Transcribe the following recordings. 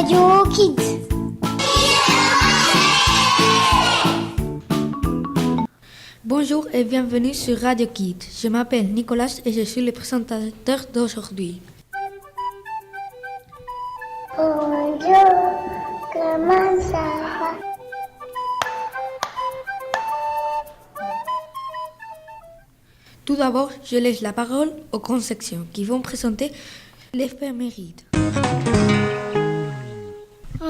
Radio Kids. Bonjour et bienvenue sur Radio Kids. Je m'appelle Nicolas et je suis le présentateur d'aujourd'hui. Bonjour, comment ça va? Tout d'abord, je laisse la parole aux grandes sections qui vont présenter l'éphéméride.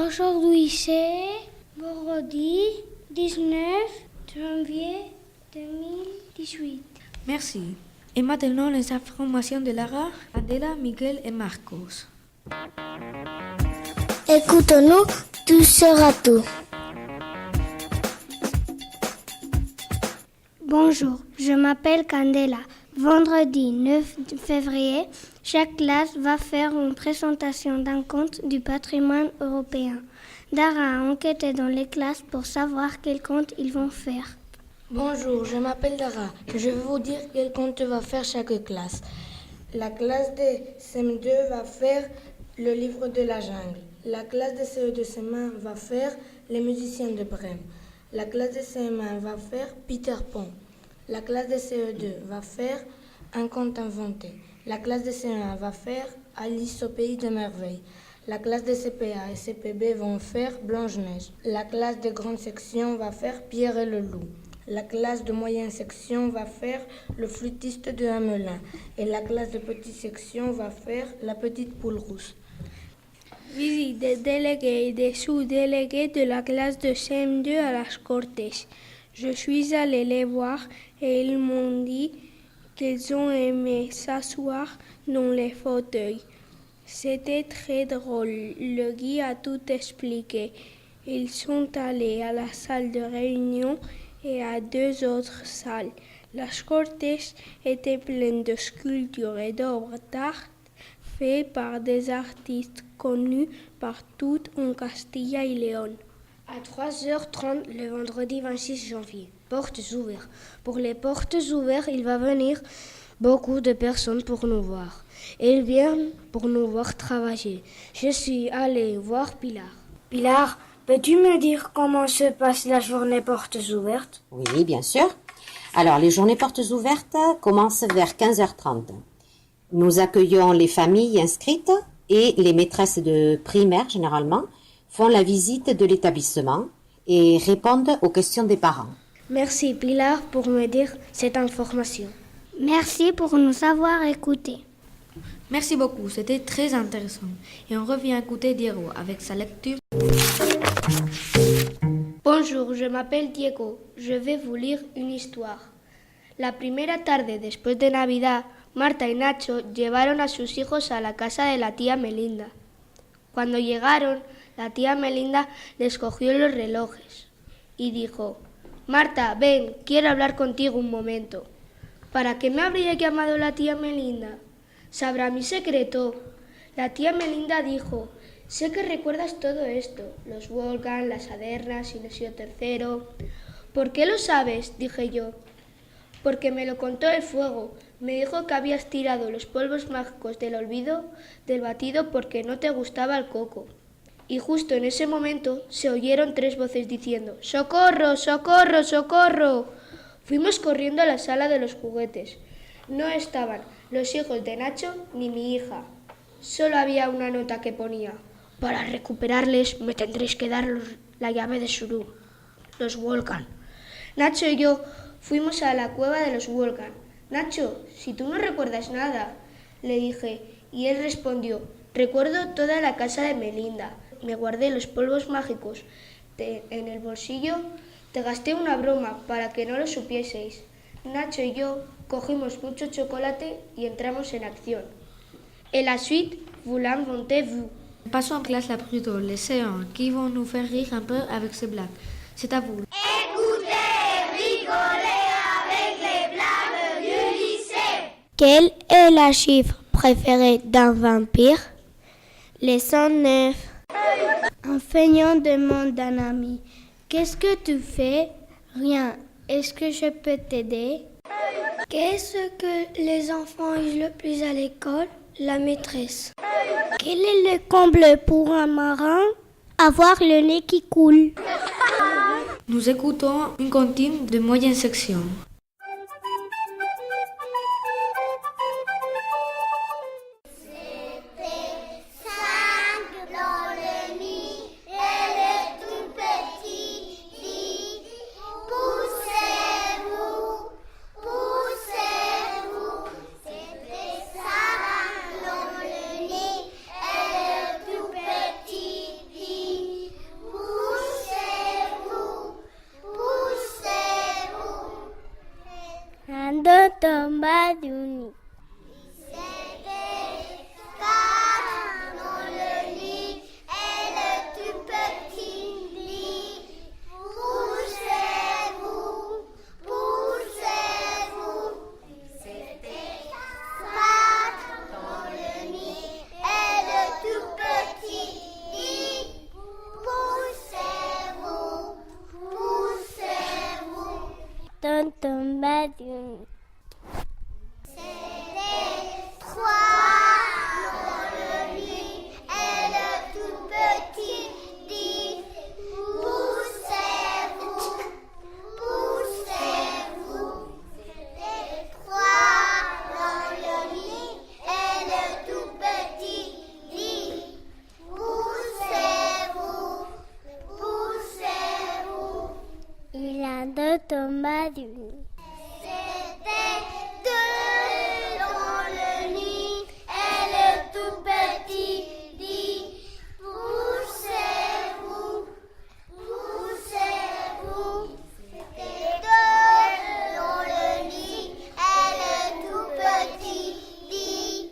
Aujourd'hui, c'est vendredi 19 janvier 2018. Merci. Et maintenant, les informations de Lara, Adela, Miguel et Marcos. Écoutons-nous, tout sera tout. Bonjour, je m'appelle Candela. Vendredi 9 février, chaque classe va faire une présentation d'un conte du patrimoine européen. Dara a enquêté dans les classes pour savoir quel conte ils vont faire. Bonjour, je m'appelle Dara. Je vais vous dire quel conte va faire chaque classe. La classe de CM2 va faire le livre de la jungle. La classe de CE2 CM1 va faire les musiciens de Brême. La classe de CM1 va faire Peter Pan. La classe de CE2 va faire un conte inventé. La classe de CE1 va faire Alice au pays des merveilles. La classe de CPA et CPB vont faire Blanche-Neige. La classe de grande section va faire Pierre et le loup. La classe de moyenne section va faire le flûtiste de Hamelin. Et la classe de petite section va faire la petite poule rousse. Visite des délégués et des sous-délégués de la classe de CM2 à las Cortes. Je suis allée les voir et ils m'ont dit qu'ils ont aimé s'asseoir dans les fauteuils. C'était très drôle. Le guide a tout expliqué. Ils sont allés à la salle de réunion et à deux autres salles. Las Cortes étaient pleines de sculptures et d'œuvres d'art faits par des artistes connus partout en Castilla y León. À 3h30 le vendredi 26 janvier, portes ouvertes. Pour les portes ouvertes, il va venir beaucoup de personnes pour nous voir. Ils viennent pour nous voir travailler. Je suis allée voir Pilar. Pilar, peux-tu me dire comment se passe la journée portes ouvertes? Oui, bien sûr. Alors, les journées portes ouvertes commencent vers 15h30. Nous accueillons les familles inscrites et les maîtresses de primaire, généralement, font la visite de l'établissement et répondent aux questions des parents. Merci Pilar pour me dire cette information. Merci pour nous avoir écoutés. Merci beaucoup, c'était très intéressant. Et on revient écouter Diego avec sa lecture. Bonjour, je m'appelle Diego. Je vais vous lire une histoire. La primera tarde después de Navidad, Marta y Nacho llevaron a sus hijos a la casa de la tía Melinda. Cuando llegaron, la tía Melinda les cogió los relojes y dijo: Marta, ven, quiero hablar contigo un momento. ¿Para qué me habría llamado la tía Melinda? ¿Sabrá mi secreto? La tía Melinda dijo: sé que recuerdas todo esto, los Volcan, las Adernas, Sinesio III. ¿Por qué lo sabes?, dije yo. Porque me lo contó el fuego. Me dijo que habías tirado los polvos mágicos del olvido del batido porque no te gustaba el coco. Y justo en ese momento se oyeron tres voces diciendo: ¡Socorro, socorro, socorro! Fuimos corriendo a la sala de los juguetes. No estaban los hijos de Nacho ni mi hija. Solo había una nota que ponía: para recuperarles me tendréis que dar la llave de Suru, los Volcan. Nacho y yo fuimos a la cueva de los Volcan. Nacho, si tú no recuerdas nada, le dije, y él respondió: recuerdo toda la casa de Melinda. Me guardé los polvos mágicos en el bolsillo. Te gasté una broma para que no lo supieseis. Nacho y yo cogimos mucho chocolate y entramos en acción. Et la suite, vous l'inventez-vous. Passons en classe la plutôt les séants qui vont nous faire rire un peu avec ces blagues. C'est à vous. Écoutez, rigolez avec les blagues du lycée. Quel est le chiffre préféré d'un vampire? Les 109. Un feignant demande à un ami: qu'est-ce que tu fais? Rien. Est-ce que je peux t'aider? Qu'est-ce que les enfants usent le plus à l'école? La maîtresse. Quel est le comble pour un marin? Avoir le nez qui coule. Nous écoutons une comptine de moyenne section. Tomba d'un nid. Tomba d'un nid. Il a deux tombas du nid. C'était deux dans le nid et le tout petit dit poussez-vous, poussez-vous. C'était deux dans le nid et le tout petit dit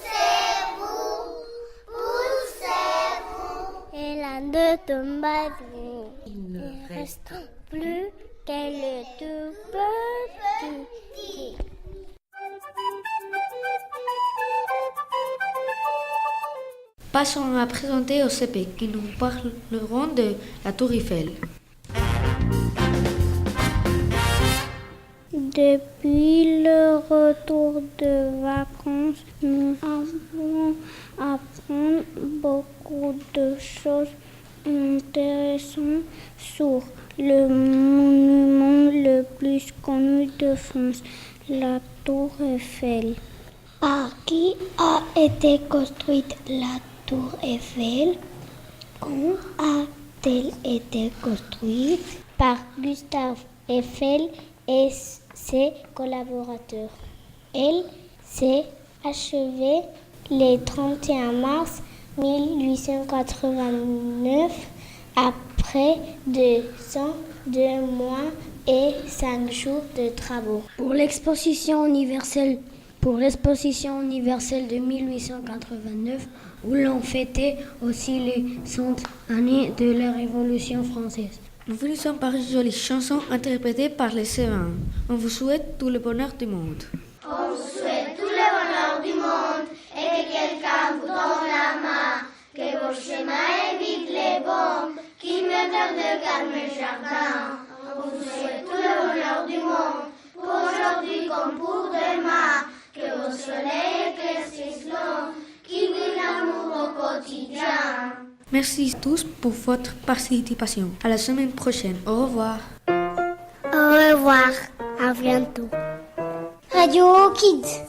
poussez-vous, poussez-vous. Il a deux tombas du nid. Il ne reste plus que le tout petit. Passons à présenter au CP qui nous parleront de la Tour Eiffel. Depuis le retour de vacances, nous avons appris beaucoup de choses intéressantes sur le monument le plus connu de France, la Tour Eiffel. Par qui a été construite la Tour Eiffel? Quand a-t-elle été construite? Par Gustave Eiffel et ses collaborateurs. Elle s'est achevée le 31 mars 1889 après 202 mois et 5 jours de travaux. Pour l'exposition universelle de 1889, où l'on fêtait aussi les 100 années de la Révolution française. Nous finissons par une jolie chanson interprétée par les Sévins. On vous souhaite tout le bonheur du monde. On vous souhaite tout le bonheur du monde et que quelqu'un vous donne la main, que vos chemins évitent les bombes qui meurent de calme jardin. On vous souhaite tout le bonheur du monde, pour aujourd'hui comme pour demain, que vos soleils éclaircissent l'ombre qui brille l'amour au quotidien. Merci tous pour votre participation. À la semaine prochaine. Au revoir. Au revoir. À bientôt. Radio Kids.